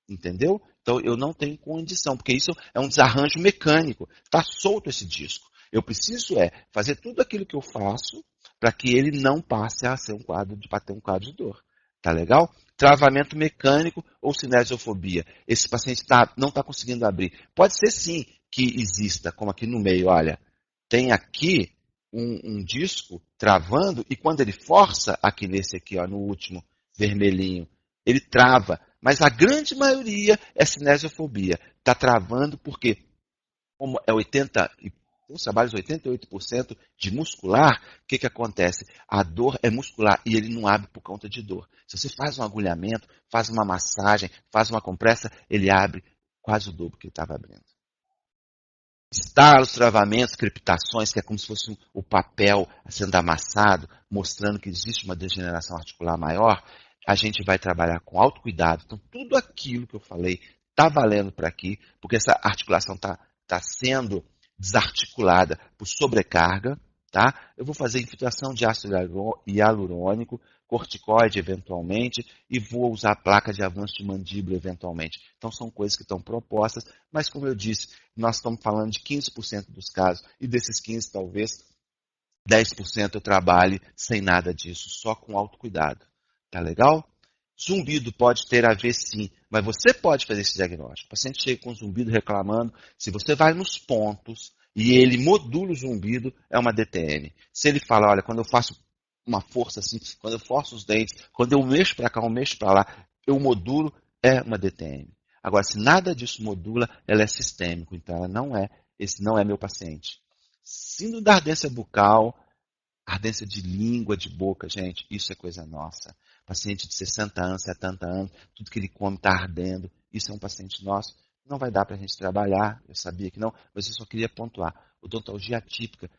Entendeu? Então eu não tenho condição, porque isso é um desarranjo mecânico. Está solto esse disco. Eu preciso fazer tudo aquilo que eu faço para que ele não passe a ser para ter um quadro de dor. Tá legal? Travamento mecânico ou cinesiofobia. Esse paciente não está conseguindo abrir. Pode ser sim que exista, como aqui no meio, olha, tem aqui um disco travando e quando ele força, aqui nesse aqui, ó, no último vermelhinho, ele trava. Mas a grande maioria é cinesiofobia. Está travando porque, como é 80%, os trabalhos 88% de muscular, o que acontece? A dor é muscular e ele não abre por conta de dor. Se você faz um agulhamento, faz uma massagem, faz uma compressa, ele abre quase o dobro que ele estava abrindo. Estalos, travamentos, crepitações, que é como se fosse o papel sendo amassado, mostrando que existe uma degeneração articular maior, a gente vai trabalhar com autocuidado. Então, tudo aquilo que eu falei está valendo para aqui, porque essa articulação está sendo desarticulada por sobrecarga, tá? Eu vou fazer infiltração de ácido hialurônico, corticoide eventualmente, e vou usar placa de avanço de mandíbula eventualmente. Então são coisas que estão propostas, mas como eu disse, nós estamos falando de 15% dos casos, e desses 15 talvez 10% eu trabalhe sem nada disso, só com autocuidado. Tá legal? Zumbido pode ter a ver sim, mas você pode fazer esse diagnóstico. O paciente chega com zumbido reclamando, se você vai nos pontos e ele modula o zumbido, é uma DTM. Se ele fala, olha, quando eu faço uma força assim, quando eu forço os dentes, quando eu mexo para cá, eu mexo para lá, eu modulo, é uma DTM. Agora, se nada disso modula, ela é sistêmico, então esse não é meu paciente. Síndrome da ardência bucal, ardência de língua, de boca, gente, isso é coisa nossa. paciente de 60 anos, 70 anos, tudo que ele come está ardendo. Isso é um paciente nosso. Não vai dar para a gente trabalhar, eu sabia que não, mas eu só queria pontuar. Odontologia atípica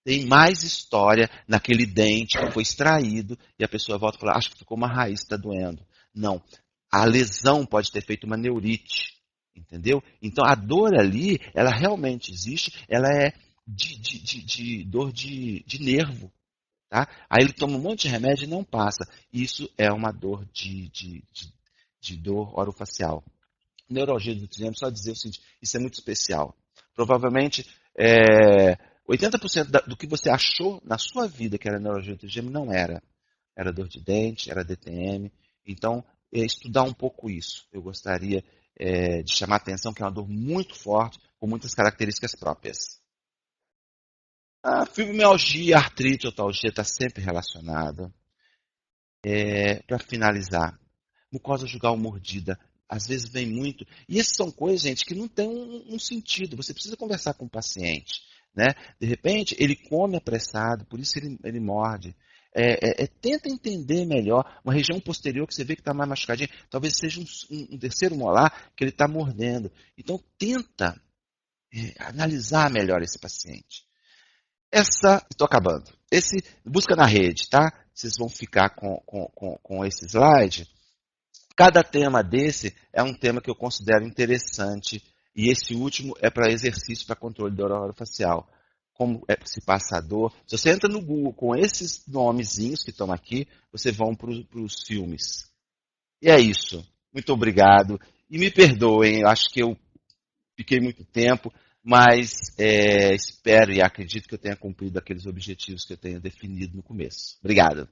tem mais história naquele dente que foi extraído e a pessoa volta e fala, acho que ficou uma raiz, está doendo. Não. A lesão pode ter feito uma neurite, entendeu? Então a dor ali, ela realmente existe, ela é de dor de nervo. Tá? Aí ele toma um monte de remédio e não passa. Isso é uma dor de dor orofacial. Neuralgia do trigêmeo, só dizer o seguinte, isso é muito especial. Provavelmente, 80% do que você achou na sua vida que era neuralgia do trigêmeo não era. Era dor de dente, era DTM. Então, estudar um pouco isso. Eu gostaria de chamar a atenção que é uma dor muito forte, com muitas características próprias. A fibromialgia, artrite, otalgia está sempre relacionada. Para finalizar, mucosa jugal mordida, às vezes vem muito. E essas são coisas, gente, que não tem um sentido. Você precisa conversar com o paciente. Né? De repente, ele come apressado, por isso ele morde. Tenta entender melhor uma região posterior que você vê que está mais machucadinha. Talvez seja um terceiro molar que ele está mordendo. Então, tenta analisar melhor esse paciente. Estou acabando. Esse, busca na rede, tá? Vocês vão ficar com esse slide. Cada tema desse é um tema que eu considero interessante. E esse último é para exercício para controle da orofacial. Como se passa a dor. Se você entra no Google com esses nomezinhos que estão aqui, vocês vão para os filmes. E é isso. Muito obrigado. E me perdoem, eu acho que eu fiquei muito tempo, mas espero e acredito que eu tenha cumprido aqueles objetivos que eu tenho definido no começo. Obrigado.